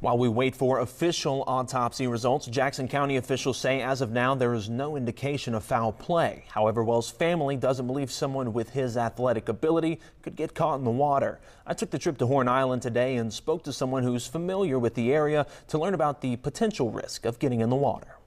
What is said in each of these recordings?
While we wait for official autopsy results, Jackson County officials say as of now there is no indication of foul play. However, Wells' family doesn't believe someone with his athletic ability could get caught in the water. I took the trip to Horn Island today and spoke to someone who's familiar with the area to learn about the potential risk of getting in the water.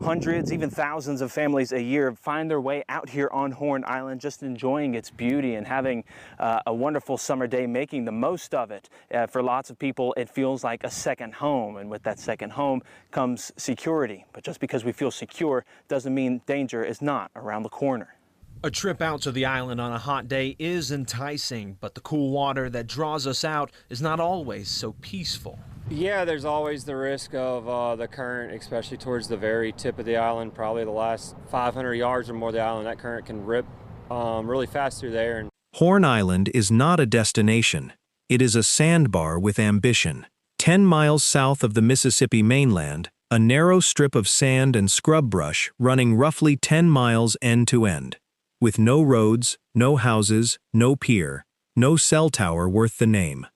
Hundreds, even thousands of families a year find their way out here on Horn Island, just enjoying its beauty and having a wonderful summer day, making the most of it. For lots of people, it feels like a second home, and with that second home comes security. But just because we feel secure doesn't mean danger is not around the corner. A trip out to the island on a hot day is enticing, but the cool water that draws us out is not always so peaceful. Yeah, there's always the risk of the current, especially towards the very tip of the island, probably the last 500 yards or more of the island. That current can rip really fast through there. Horn Island is not a destination. It is a sandbar with ambition. 10 miles south of the Mississippi mainland, a narrow strip of sand and scrub brush running roughly 10 miles end to end. With no roads, no houses, no pier, no cell tower worth the name.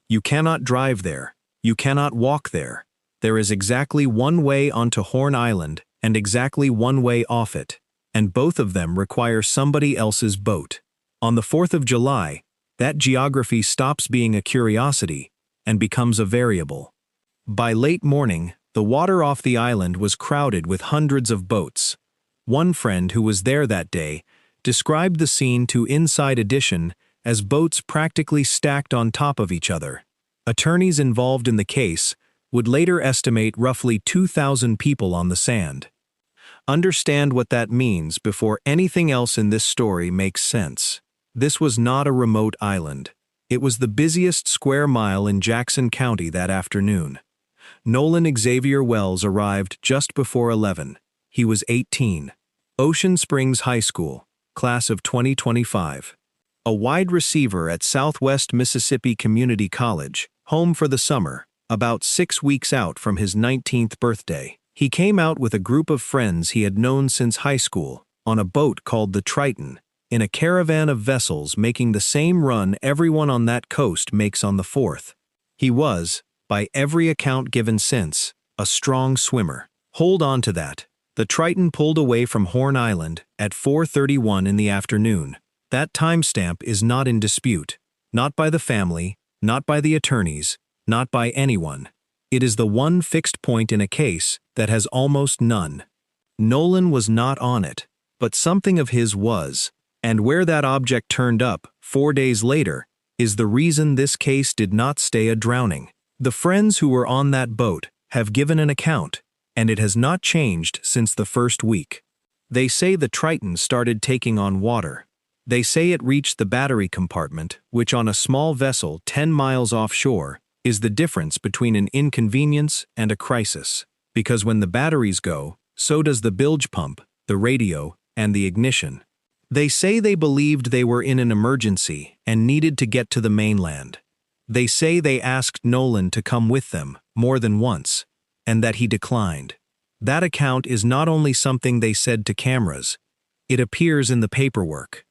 You cannot drive there. You cannot walk there. There is exactly one way onto Horn Island and exactly one way off it, and both of them require somebody else's boat. On the 4th of July, that geography stops being a curiosity and becomes a variable. By late morning, the water off the island was crowded with hundreds of boats. One friend who was there that day described the scene to Inside Edition as boats practically stacked on top of each other. Attorneys involved in the case would later estimate roughly 2,000 people on the sand. Understand what that means before anything else in this story makes sense. This was not a remote island. It was the busiest square mile in Jackson County that afternoon. Nolan Xavier Wells arrived just before 11. He was 18. Ocean Springs High School, class of 2025. A wide receiver at Southwest Mississippi Community College, home for the summer, about 6 weeks out from his 19th birthday. He came out with a group of friends he had known since high school, on a boat called the Triton, in a caravan of vessels making the same run everyone on that coast makes on the 4th. He was, by every account given since, a strong swimmer. Hold on to that. The Triton pulled away from Horn Island at 4:31 in the afternoon. That timestamp is not in dispute, not by the family, not by the attorneys, not by anyone. It is the one fixed point in a case that has almost none. Nolan was not on it, but something of his was, and where that object turned up 4 days later is the reason this case did not stay a drowning. The friends who were on that boat have given an account, and it has not changed since the first week. They say the Triton started taking on water. They say it reached the battery compartment, which on a small vessel 10 miles offshore is the difference between an inconvenience and a crisis. Because when the batteries go, so does the bilge pump, the radio, and the ignition. They say they believed they were in an emergency and needed to get to the mainland. They say they asked Nolan to come with them more than once, and that he declined. That account is not only something they said to cameras, it appears in the paperwork.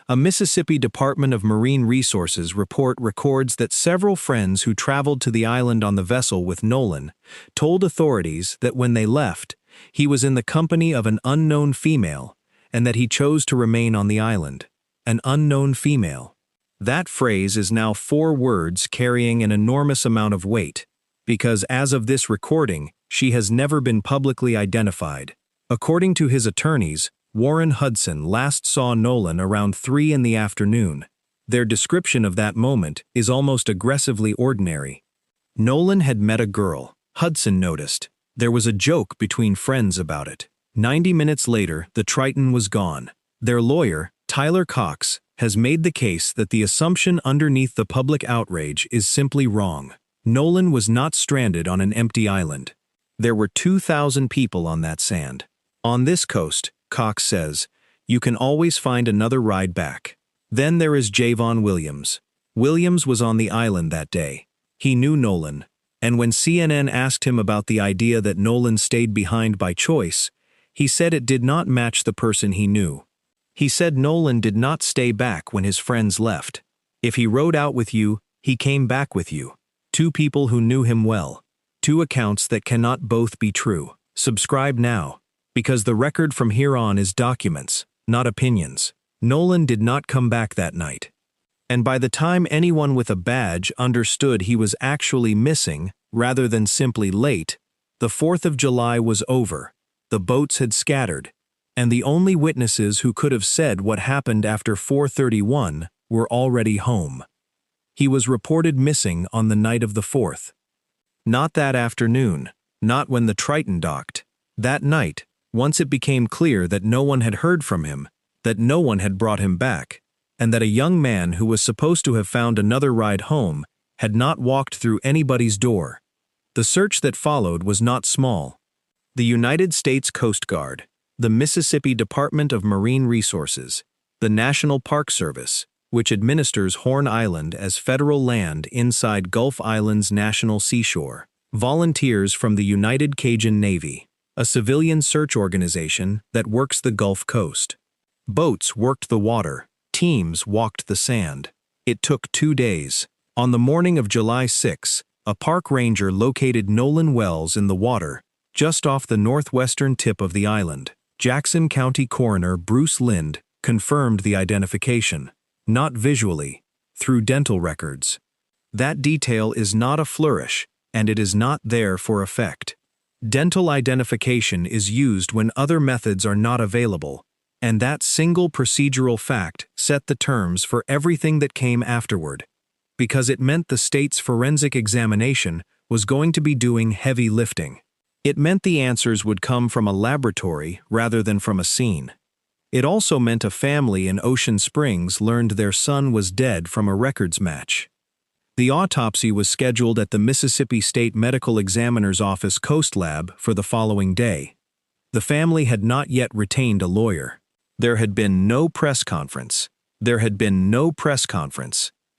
A Mississippi Department of Marine Resources report records that several friends who traveled to the island on the vessel with Nolan told authorities that when they left, he was in the company of an unknown female and that he chose to remain on the island. An unknown female. That phrase is now 4 words carrying an enormous amount of weight, because as of this recording, she has never been publicly identified. According to his attorneys, Warren Hudson last saw Nolan around 3 in the afternoon. Their description of that moment is almost aggressively ordinary. Nolan had met a girl, Hudson noticed. There was a joke between friends about it. 90 minutes later, the Triton was gone. Their lawyer, Tyler Cox, has made the case that the assumption underneath the public outrage is simply wrong. Nolan was not stranded on an empty island. There were 2,000 people on that sand. On this coast, Cox says, you can always find another ride back. Then there is Javon Williams. Williams was on the island that day. He knew Nolan, and when CNN asked him about the idea that Nolan stayed behind by choice, he said it did not match the person he knew. He said Nolan did not stay back when his friends left. If he rode out with you, he came back with you. 2 people who knew him well. 2 accounts that cannot both be true. Subscribe now, because the record from here on is documents, not opinions. Nolan did not come back that night. And by the time anyone with a badge understood he was actually missing, rather than simply late, the 4th of July was over, the boats had scattered, and the only witnesses who could have said what happened after 4:31 were already home. He was reported missing on the night of the 4th. Not that afternoon, not when the Triton docked. That night, once it became clear that no one had heard from him, that no one had brought him back, and that a young man who was supposed to have found another ride home had not walked through anybody's door. The search that followed was not small. The United States Coast Guard, the Mississippi Department of Marine Resources, the National Park Service, which administers Horn Island as federal land inside Gulf Island's national seashore, volunteers from the United Cajun Navy, a civilian search organization that works the Gulf Coast. Boats worked the water, teams walked the sand. It took 2 days. On the morning of July 6, a park ranger located Nolan Wells in the water, just off the northwestern tip of the island. Jackson County Coroner Bruce Lind confirmed the identification, not visually, through dental records. That detail is not a flourish, and it is not there for effect. Dental identification is used when other methods are not available, and that single procedural fact set the terms for everything that came afterward, because it meant the state's forensic examination was going to be doing heavy lifting. It meant the answers would come from a laboratory rather than from a scene. It also meant a family in Ocean Springs learned their son was dead from a records match. The autopsy was scheduled at the Mississippi State Medical Examiner's Office Coast Lab for the following day. The family had not yet retained a lawyer. There had been no press conference.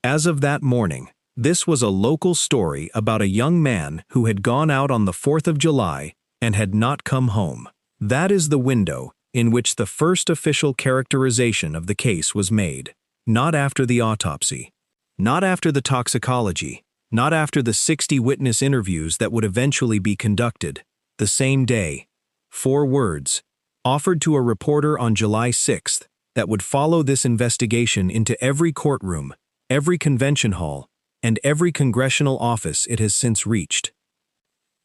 As of that morning, this was a local story about a young man who had gone out on the 4th of July and had not come home. That is the window in which the first official characterization of the case was made. Not after the autopsy. Not after the toxicology. Not after the 60 witness interviews that would eventually be conducted. The same day. 4 words, offered to a reporter on July 6th, that would follow this investigation into every courtroom, every convention hall, and every congressional office it has since reached.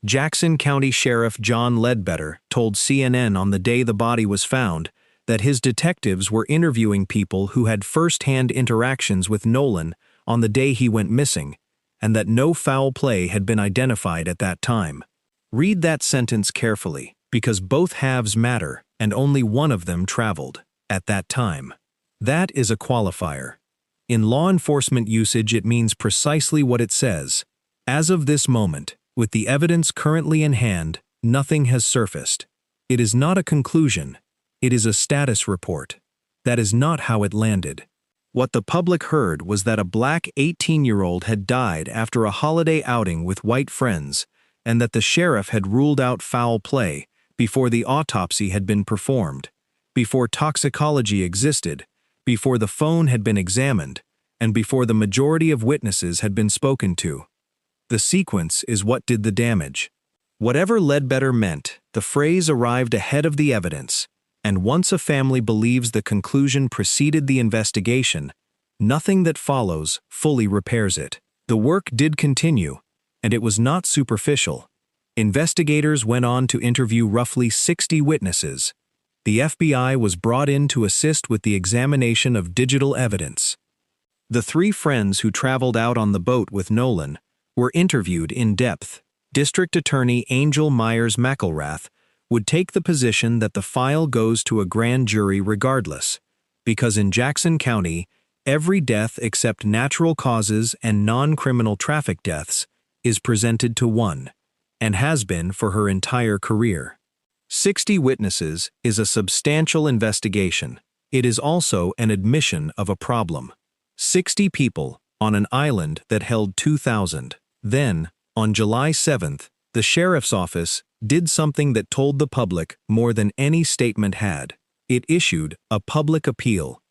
Jackson County Sheriff John Ledbetter told CNN on the day the body was found that his detectives were interviewing people who had first-hand interactions with Nolan on the day he went missing, and that no foul play had been identified at that time. Read that sentence carefully, because both halves matter, and only one of them traveled, at that time. That is a qualifier. In law enforcement usage, it means precisely what it says. As of this moment, with the evidence currently in hand, nothing has surfaced. It is not a conclusion. It is a status report. That is not how it landed. What the public heard was that a black 18-year-old had died after a holiday outing with white friends, and that the sheriff had ruled out foul play before the autopsy had been performed, before toxicology existed, before the phone had been examined, and before the majority of witnesses had been spoken to. The sequence is what did the damage. Whatever Ledbetter meant, the phrase arrived ahead of the evidence, and once a family believes the conclusion preceded the investigation, nothing that follows fully repairs it. The work did continue, and it was not superficial. Investigators went on to interview roughly 60 witnesses. The FBI was brought in to assist with the examination of digital evidence. The 3 friends who traveled out on the boat with Nolan were interviewed in depth. District Attorney Angel Myers McIlrath would take the position that the file goes to a grand jury regardless, because in Jackson County, every death except natural causes and non-criminal traffic deaths is presented to one, and has been for her entire career. 60 witnesses is a substantial investigation. It is also an admission of a problem. 60 people on an island that held 2,000. Then, on July 7th, the sheriff's office did something that told the public more than any statement had. It issued a public appeal.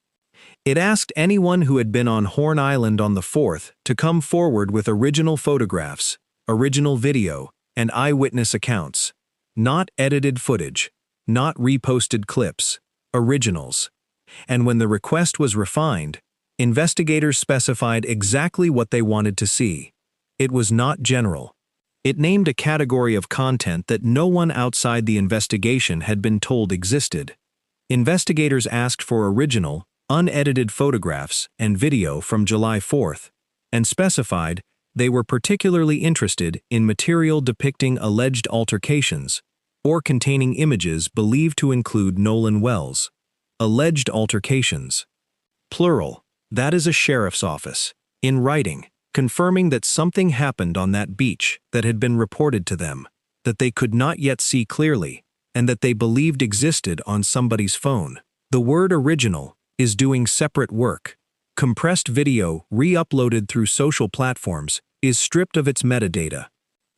It asked anyone who had been on Horn Island on the 4th to come forward with original photographs, original video, and eyewitness accounts. Not edited footage, not reposted clips, originals. And when the request was refined, investigators specified exactly what they wanted to see. It was not general. It named a category of content that no one outside the investigation had been told existed. Investigators asked for original, unedited photographs and video from July 4th, and specified they were particularly interested in material depicting alleged altercations or containing images believed to include Nolan Wells. Alleged altercations. Plural. That is a sheriff's office, in writing, confirming that something happened on that beach that had been reported to them, that they could not yet see clearly, and that they believed existed on somebody's phone. The word original is doing separate work. Compressed video re-uploaded through social platforms is stripped of its metadata.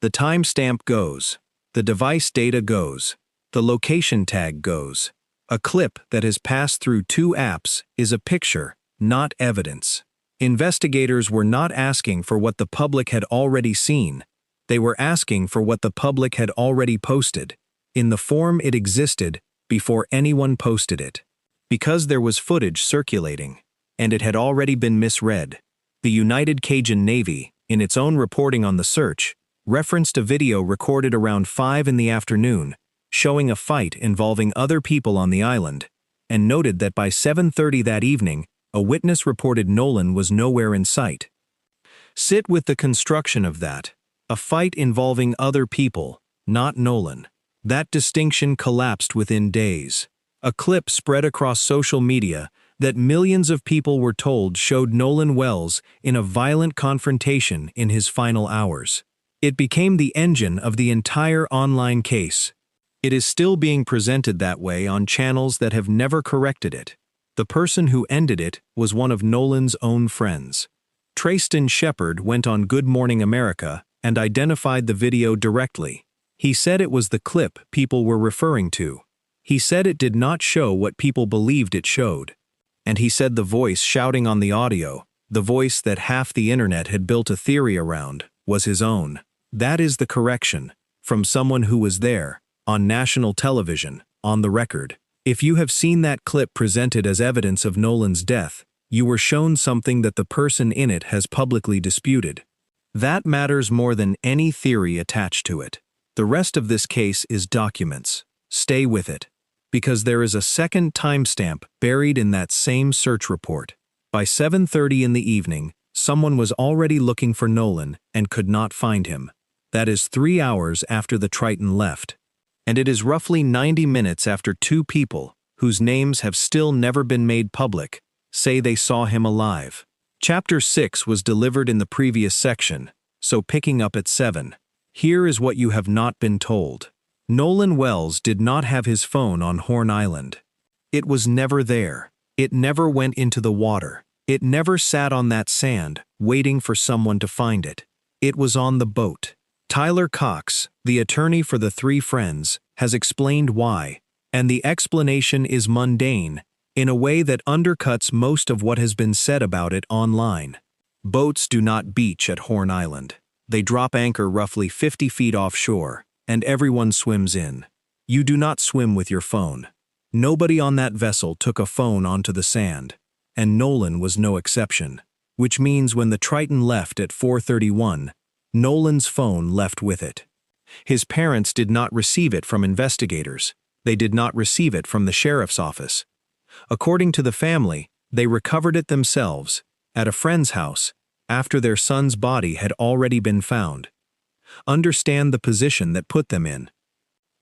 The timestamp goes. The device data goes. The location tag goes. A clip that has passed through 2 apps is a picture, not evidence. Investigators were not asking for what the public had already seen. They were asking for what the public had already posted, in the form it existed before anyone posted it. Because there was footage circulating, and it had already been misread, the United Cajun Navy, in its own reporting on the search, referenced a video recorded around 5 in the afternoon, showing a fight involving other people on the island, and noted that by 7:30 that evening, a witness reported Nolan was nowhere in sight. Sit with the construction of that. A fight involving other people, not Nolan. That distinction collapsed within days. A clip spread across social media that millions of people were told showed Nolan Wells in a violent confrontation in his final hours. It became the engine of the entire online case. It is still being presented that way on channels that have never corrected it. The person who ended it was one of Nolan's own friends. Trayston Shepard went on Good Morning America and identified the video directly. He said it was the clip people were referring to. He said it did not show what people believed it showed. And he said the voice shouting on the audio, the voice that half the internet had built a theory around, was his own. That is the correction, from someone who was there, on national television, on the record. If you have seen that clip presented as evidence of Nolan's death, you were shown something that the person in it has publicly disputed. That matters more than any theory attached to it. The rest of this case is documents. Stay with it. Because there is a second timestamp buried in that same search report. By 7:30 in the evening, someone was already looking for Nolan and could not find him. That is 3 hours after the Triton left. And it is roughly 90 minutes after 2 people, whose names have still never been made public, say they saw him alive. Chapter 6 was delivered in the previous section, so picking up at 7. Here is what you have not been told. Nolan Wells did not have his phone on Horn Island. It was never there. It never went into the water. It never sat on that sand, waiting for someone to find it. It was on the boat. Tyler Cox, the attorney for the 3 friends, has explained why, and the explanation is mundane, in a way that undercuts most of what has been said about it online. Boats do not beach at Horn Island. They drop anchor roughly 50 feet offshore, and everyone swims in. You do not swim with your phone. Nobody on that vessel took a phone onto the sand, and Nolan was no exception, which means when the Triton left at 4:31, Nolan's phone left with it. His parents did not receive it from investigators. They did not receive it from the sheriff's office. According to the family, they recovered it themselves, at a friend's house, after their son's body had already been found. Understand the position that put them in.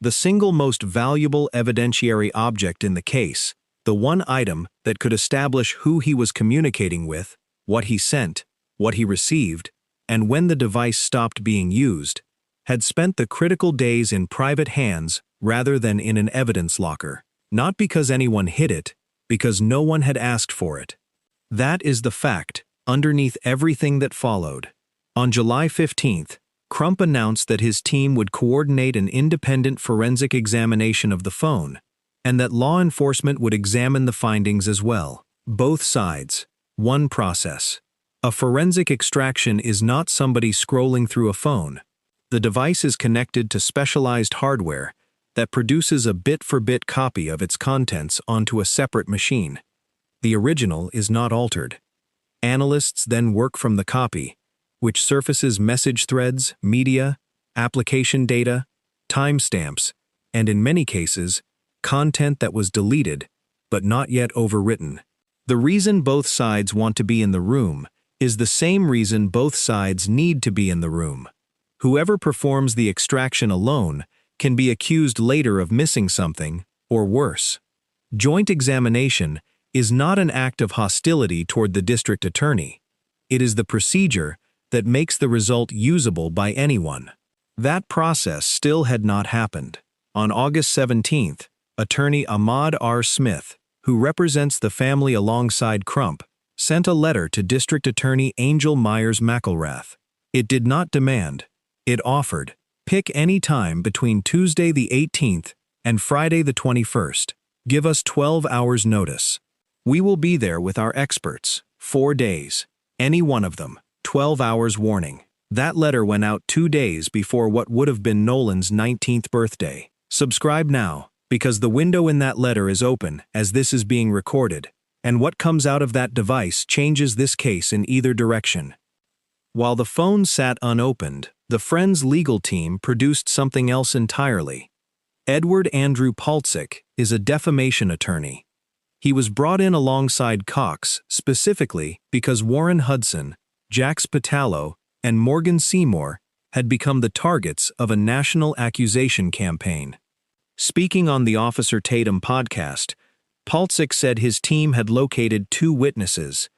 The single most valuable evidentiary object in the case, the one item that could establish who he was communicating with, what he sent, what he received, and when the device stopped being used, had spent the critical days in private hands rather than in an evidence locker. Not because anyone hid it, because no one had asked for it. That is the fact underneath everything that followed. On July 15th, Crump announced that his team would coordinate an independent forensic examination of the phone, and that law enforcement would examine the findings as well. Both sides. One process. A forensic extraction is not somebody scrolling through a phone. The device is connected to specialized hardware that produces a bit-for-bit copy of its contents onto a separate machine. The original is not altered. Analysts then work from the copy, which surfaces message threads, media, application data, timestamps, and in many cases, content that was deleted, but not yet overwritten. The reason both sides want to be in the room is the same reason both sides need to be in the room. Whoever performs the extraction alone can be accused later of missing something, or worse. Joint examination is not an act of hostility toward the district attorney. It is the procedure that makes the result usable by anyone. That process still had not happened. On August 17th, attorney Ahmad R. Smith, who represents the family alongside Crump, sent a letter to District Attorney Angel Myers McIlrath. It did not demand. It offered, pick any time between Tuesday the 18th and Friday the 21st. Give us 12 hours notice. We will be there with our experts, 4 days. Any one of them, 12 hours warning. That letter went out 2 days before what would have been Nolan's 19th birthday. Subscribe now, because the window in that letter is open as this is being recorded, and what comes out of that device changes this case in either direction. While the phone sat unopened, the Friends legal team produced something else entirely. Edward Andrew Paltzik is a defamation attorney. He was brought in alongside Cox specifically because Warren Hudson, Jax Patalo, and Morgan Seymour had become the targets of a national accusation campaign. Speaking on the Officer Tatum podcast, Paltzik said his team had located 2 witnesses.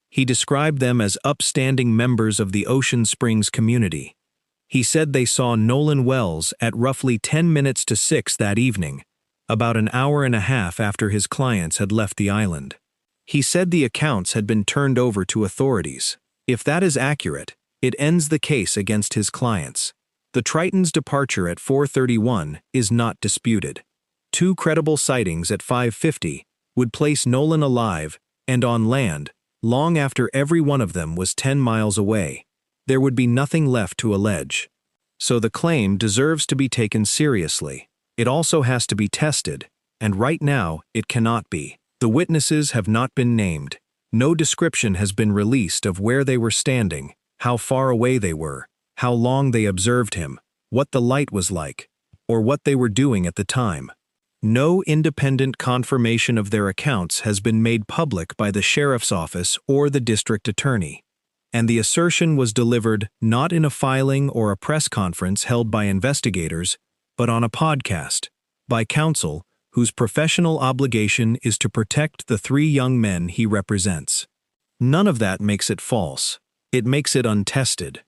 He described them as upstanding members of the Ocean Springs community. He said they saw Nolan Wells at roughly 10 minutes to 6 that evening, about an hour and a half after his clients had left the island. He said the accounts had been turned over to authorities. If that is accurate, it ends the case against his clients. The Triton's departure at 4:31 is not disputed. 2 credible sightings at 5:50 would place Nolan alive and on land long after every one of them was 10 miles away. There would be nothing left to allege. So the claim deserves to be taken seriously. It also has to be tested, and right now it cannot be. The witnesses have not been named. No description has been released of where they were standing, how far away they were, how long they observed him, what the light was like, or what they were doing at the time. No independent confirmation of their accounts has been made public by the sheriff's office or the district attorney, and the assertion was delivered not in a filing or a press conference held by investigators, but on a podcast, by counsel whose professional obligation is to protect the 3 young men he represents. None of that makes it false. It makes it untested.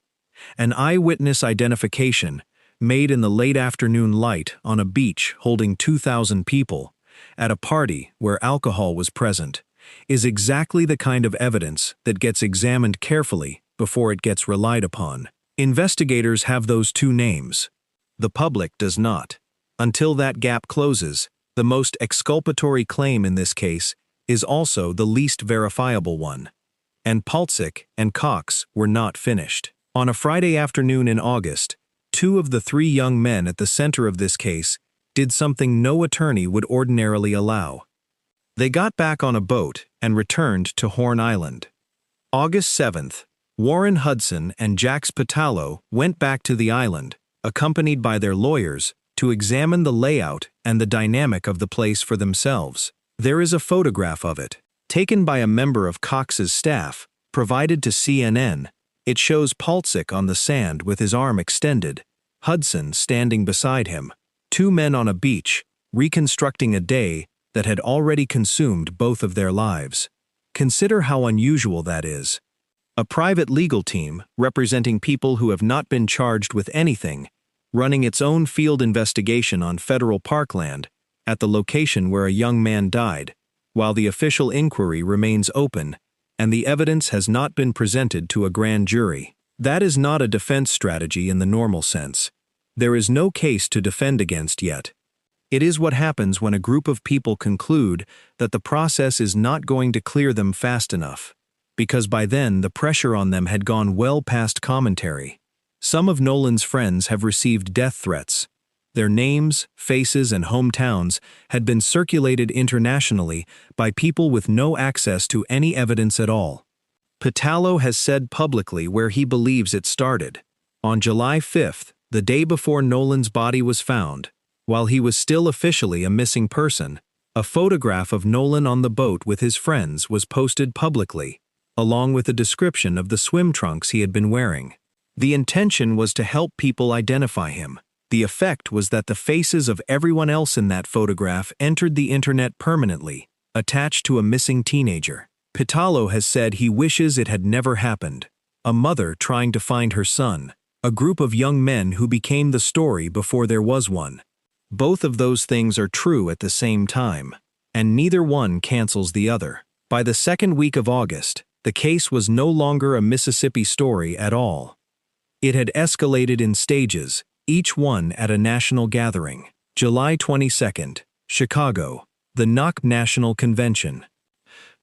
An eyewitness identification, made in the late afternoon light on a beach holding 2,000 people, at a party where alcohol was present, is exactly the kind of evidence that gets examined carefully before it gets relied upon. Investigators have those 2 names. The public does not. Until that gap closes, the most exculpatory claim in this case is also the least verifiable one. And Paltzik and Cox were not finished. On a Friday afternoon in August, 2 of the 3 young men at the center of this case did something no attorney would ordinarily allow. They got back on a boat and returned to Horn Island. August 7th, Warren Hudson and Jax Patalo went back to the island, accompanied by their lawyers, to examine the layout and the dynamic of the place for themselves. There is a photograph of it, taken by a member of Cox's staff, provided to CNN. It shows Paltzik on the sand with his arm extended, Hudson standing beside him, 2 men on a beach, reconstructing a day that had already consumed both of their lives. Consider how unusual that is. A private legal team, representing people who have not been charged with anything, running its own field investigation on federal parkland at the location where a young man died, while the official inquiry remains open and the evidence has not been presented to a grand jury. That is not a defense strategy in the normal sense. There is no case to defend against yet. It is what happens when a group of people conclude that the process is not going to clear them fast enough, because by then the pressure on them had gone well past commentary. Some of Nolan's friends have received death threats. Their names, faces, and hometowns had been circulated internationally by people with no access to any evidence at all. Patalo has said publicly where he believes it started. On July 5th, the day before Nolan's body was found, while he was still officially a missing person, a photograph of Nolan on the boat with his friends was posted publicly, along with a description of the swim trunks he had been wearing. The intention was to help people identify him. The effect was that the faces of everyone else in that photograph entered the internet permanently, attached to a missing teenager. Patalo has said he wishes it had never happened. A mother trying to find her son. A group of young men who became the story before there was one. Both of those things are true at the same time, and neither one cancels the other. By the second week of August, the case was no longer a Mississippi story at all. It had escalated in stages, each one at a national gathering. July 22nd, Chicago, the NOC National Convention.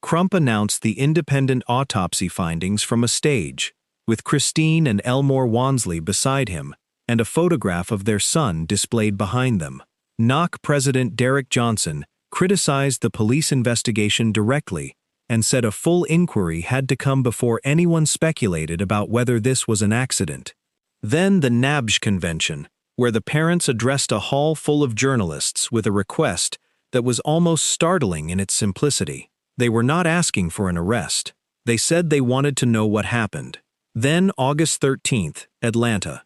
Crump announced the independent autopsy findings from a stage, with Christine and Elmore Wansley beside him, and a photograph of their son displayed behind them. NOC President Derek Johnson criticized the police investigation directly and said a full inquiry had to come before anyone speculated about whether this was an accident. Then the NABJ convention, where the parents addressed a hall full of journalists with a request that was almost startling in its simplicity. They were not asking for an arrest. They said they wanted to know what happened. Then August 13th, Atlanta.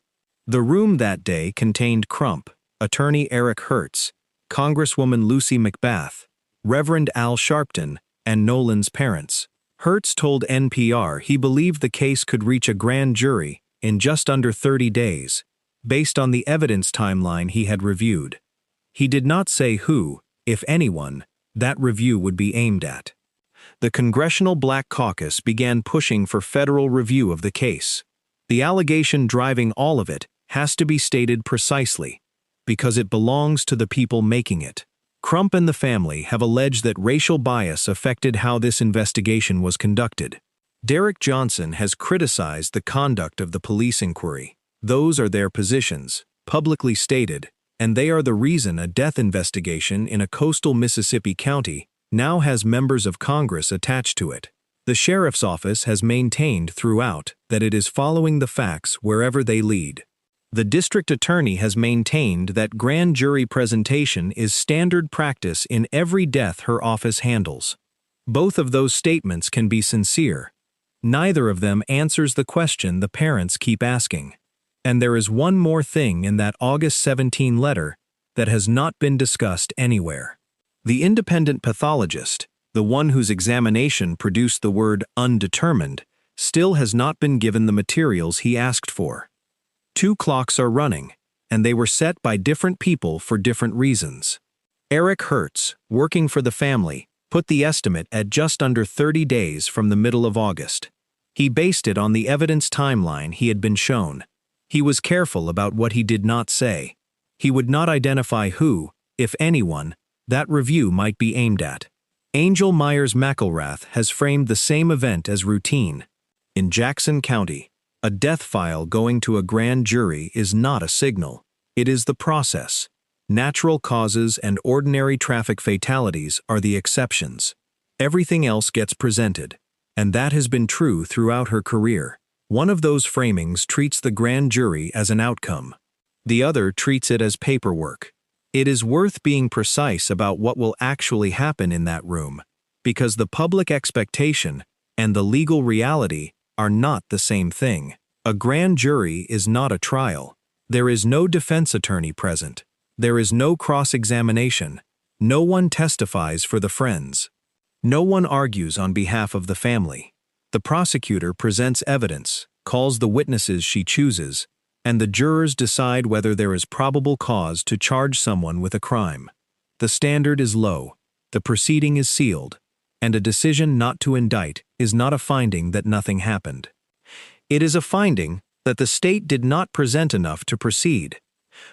The room that day contained Crump, Attorney Eric Hertz, Congresswoman Lucy McBath, Reverend Al Sharpton, and Nolan's parents. Hertz told NPR he believed the case could reach a grand jury in just under 30 days, based on the evidence timeline he had reviewed. He did not say who, if anyone, that review would be aimed at. The Congressional Black Caucus began pushing for federal review of the case. The allegation driving all of it has to be stated precisely, because it belongs to the people making it. Crump and the family have alleged that racial bias affected how this investigation was conducted. Derek Johnson has criticized the conduct of the police inquiry. Those are their positions, publicly stated, and they are the reason a death investigation in a coastal Mississippi county now has members of Congress attached to it. The sheriff's office has maintained throughout that it is following the facts wherever they lead. The district attorney has maintained that grand jury presentation is standard practice in every death her office handles. Both of those statements can be sincere. Neither of them answers the question the parents keep asking. And there is one more thing in that August 17 letter that has not been discussed anywhere. The independent pathologist, the one whose examination produced the word undetermined, still has not been given the materials he asked for. 2 clocks are running, and they were set by different people for different reasons. Eric Hertz, working for the family, put the estimate at just under 30 days from the middle of August. He based it on the evidence timeline he had been shown. He was careful about what he did not say. He would not identify who, if anyone, that review might be aimed at. Angel Myers McIlrath has framed the same event as routine. In Jackson County, a death file going to a grand jury is not a signal. It is the process. Natural causes and ordinary traffic fatalities are the exceptions. Everything else gets presented, and that has been true throughout her career. One of those framings treats the grand jury as an outcome. The other treats it as paperwork. It is worth being precise about what will actually happen in that room, because the public expectation and the legal reality are not the same thing. A grand jury is not a trial. There is no defense attorney present. There is no cross-examination. No one testifies for the friends. No one argues on behalf of the family. The prosecutor presents evidence, calls the witnesses she chooses, and the jurors decide whether there is probable cause to charge someone with a crime. The standard is low, the proceeding is sealed, and a decision not to indict is not a finding that nothing happened. It is a finding that the state did not present enough to proceed.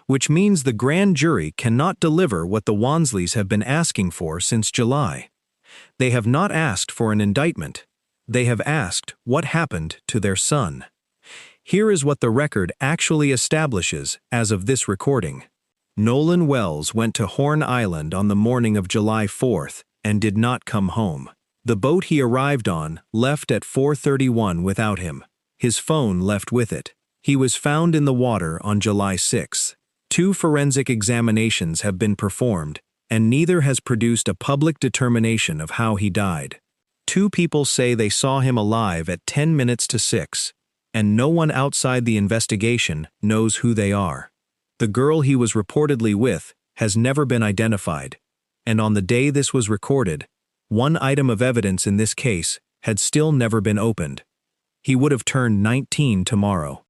which means the grand jury cannot deliver what the Wansleys have been asking for since July. They have not asked for an indictment. They have asked what happened to their son. Here is what the record actually establishes as of this recording. Nolan Wells went to Horn Island on the morning of July 4th and did not come home. The boat he arrived on left at 4:31 without him. His phone left with it. He was found in the water on July 6th. 2 forensic examinations have been performed, and neither has produced a public determination of how he died. 2 people say they saw him alive at 10 minutes to 6, and no one outside the investigation knows who they are. The girl he was reportedly with has never been identified, and on the day this was recorded, one item of evidence in this case had still never been opened. He would have turned 19 tomorrow.